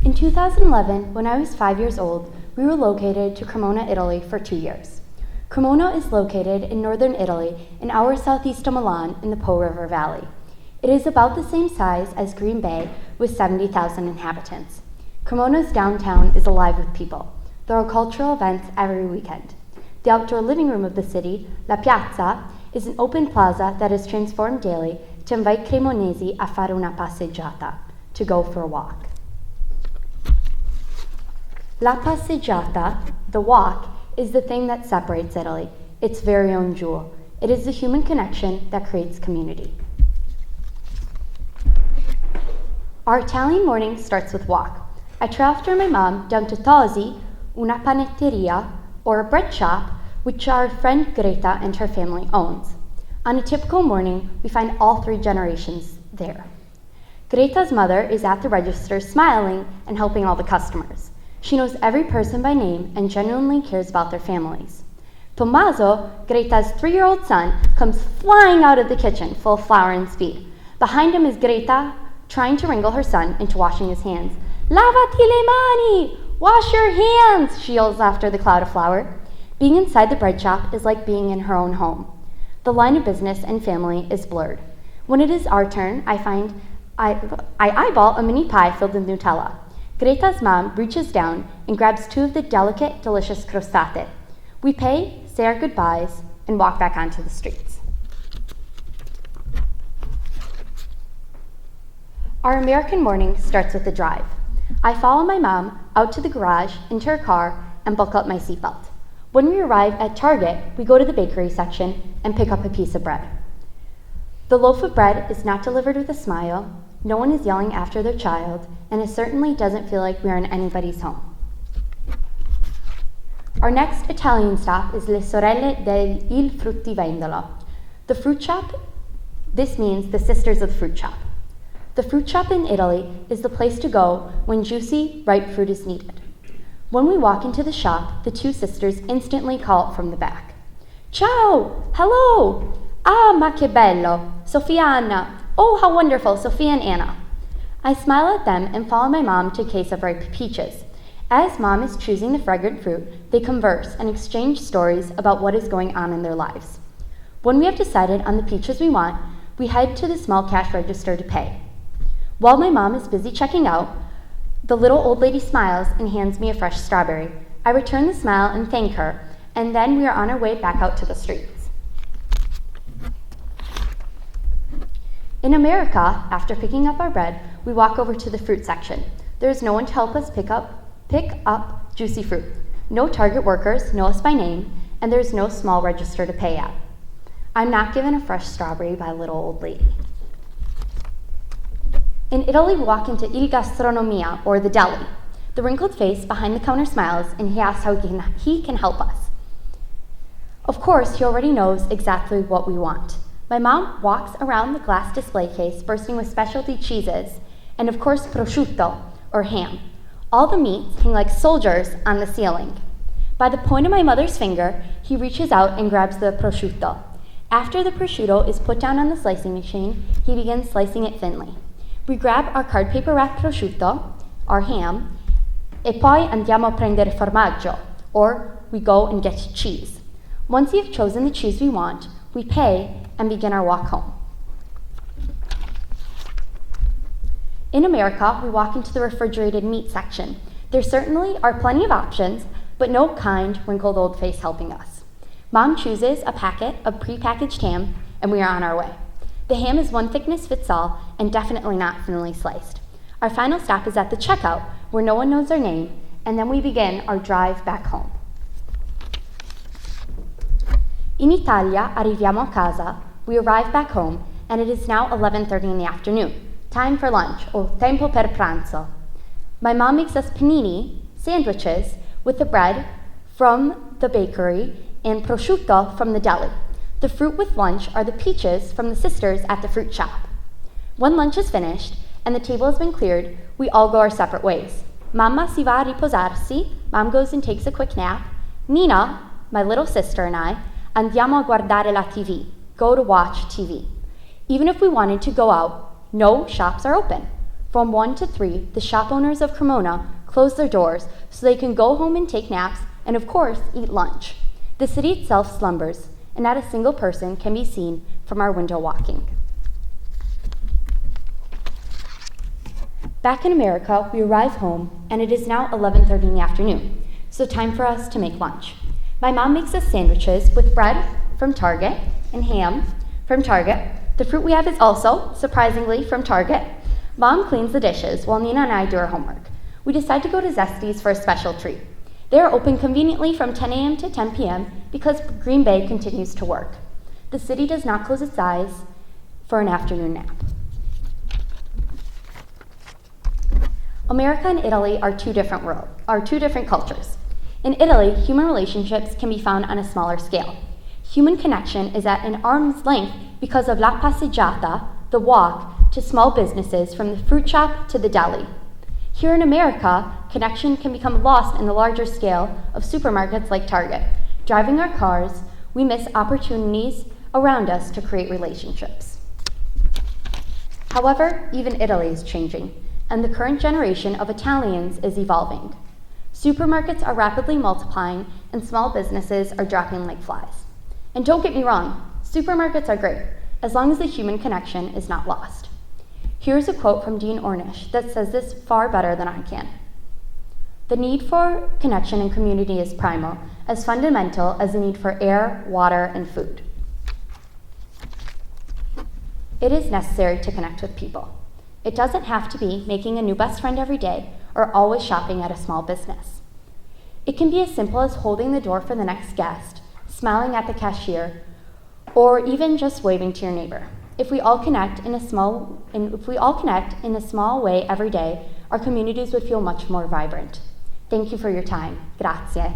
In 2011, when I was 5 years old, we relocated to Cremona, Italy for 2 years. Cremona is located in northern Italy, an hour southeast of Milan in the Po River Valley. It is about the same size as Green Bay with 70,000 inhabitants. Cremona's downtown is alive with people. There are cultural events every weekend. The outdoor living room of the city, La Piazza, is an open plaza that is transformed daily to invite Cremonesi a fare una passeggiata, to go for a walk. La passeggiata, the walk, is the thing that separates Italy, its very own jewel. It is the human connection that creates community. Our Italian morning starts with walk. I trail after my mom down to Tosi, una panetteria, or a bread shop, which our friend Greta and her family owns. On a typical morning, we find all 3 generations there. Greta's mother is at the register smiling and helping all the customers. She knows every person by name and genuinely cares about their families. Tommaso, Greta's 3-year-old son, comes flying out of the kitchen full of flour and speed. Behind him is Greta, trying to wrangle her son into washing his hands. Lavati le mani! Wash your hands! She yells after the cloud of flour. Being inside the bread shop is like being in her own home. The line of business and family is blurred. When it is our turn, I eyeball a mini pie filled with Nutella. Greta's mom reaches down and grabs 2 of the delicate, delicious crostate. We pay, say our goodbyes, and walk back onto the streets. Our American morning starts with a drive. I follow my mom out to the garage, into her car, and buckle up my seatbelt. When we arrive at Target, we go to the bakery section and pick up a piece of bread. The loaf of bread is not delivered with a smile, no one is yelling after their child, and it certainly doesn't feel like we are in anybody's home. Our next Italian stop is Le Sorelle del Il Fruttivendolo. The fruit shop, this means the sisters of the fruit shop. The fruit shop in Italy is the place to go when juicy, ripe fruit is needed. When we walk into the shop, the 2 sisters instantly call it from the back. Ciao! Hello! Ah, ma che bello! Sofia Anna! Oh, how wonderful, Sophia and Anna. I smile at them and follow my mom to a case of ripe peaches. As mom is choosing the fragrant fruit, they converse and exchange stories about what is going on in their lives. When we have decided on the peaches we want, we head to the small cash register to pay. While my mom is busy checking out, the little old lady smiles and hands me a fresh strawberry. I return the smile and thank her, and then we are on our way back out to the streets. In America, after picking up our bread, we walk over to the fruit section. There is no one to help us pick up juicy fruit. No Target workers know us by name, and there is no small register to pay at. I'm not given a fresh strawberry by a little old lady. In Italy, we walk into Il Gastronomia, or the deli. The wrinkled face behind the counter smiles, and he asks how he can help us. Of course, he already knows exactly what we want. My mom walks around the glass display case bursting with specialty cheeses, and of course prosciutto, or ham. All the meats hang like soldiers on the ceiling. By the point of my mother's finger, he reaches out and grabs the prosciutto. After the prosciutto is put down on the slicing machine, he begins slicing it thinly. We grab our card paper wrapped prosciutto, our ham, e poi andiamo a prendere formaggio, or we go and get cheese. Once we have chosen the cheese we want, we pay and begin our walk home. In America, we walk into the refrigerated meat section. There certainly are plenty of options, but no kind, wrinkled old face helping us. Mom chooses a packet of prepackaged ham, and we are on our way. The ham is one thickness fits all, and definitely not thinly sliced. Our final stop is at the checkout, where no one knows our name, and then we begin our drive back home. In Italia, arriviamo a casa, we arrive back home, and it is now 11:30 in the afternoon. Time for lunch, o tempo per pranzo. My mom makes us panini, sandwiches, with the bread from the bakery and prosciutto from the deli. The fruit with lunch are the peaches from the sisters at the fruit shop. When lunch is finished and the table has been cleared, we all go our separate ways. Mamma si va a riposarsi, Mom goes and takes a quick nap. Nina, my little sister, and I andiamo a guardare la TV, go to watch TV. Even if we wanted to go out, no shops are open. From 1 to 3, the shop owners of Cremona close their doors so they can go home and take naps and, of course, eat lunch. The city itself slumbers, and not a single person can be seen from our window walking. Back in America, we arrive home, and it is now 11:30 in the afternoon, so time for us to make lunch. My mom makes us sandwiches with bread from Target and ham from Target. The fruit we have is also, surprisingly, from Target. Mom cleans the dishes while Nina and I do our homework. We decide to go to Zesties for a special treat. They are open conveniently from 10 a.m. to 10 p.m. because Green Bay continues to work. The city does not close its eyes for an afternoon nap. America and Italy are two different cultures. In Italy, human relationships can be found on a smaller scale. Human connection is at an arm's length because of la passeggiata, the walk, to small businesses from the fruit shop to the deli. Here in America, connection can become lost in the larger scale of supermarkets like Target. Driving our cars, we miss opportunities around us to create relationships. However, even Italy is changing, and the current generation of Italians is evolving. Supermarkets are rapidly multiplying, and small businesses are dropping like flies. And don't get me wrong, supermarkets are great, as long as the human connection is not lost. Here's a quote from Dean Ornish that says this far better than I can. The need for connection and community is primal, as fundamental as the need for air, water, and food. It is necessary to connect with people. It doesn't have to be making a new best friend every day or always shopping at a small business. It can be as simple as holding the door for the next guest, smiling at the cashier, or even just waving to your neighbor. If we all connect in a small way every day, our communities would feel much more vibrant. Thank you for your time. Grazie.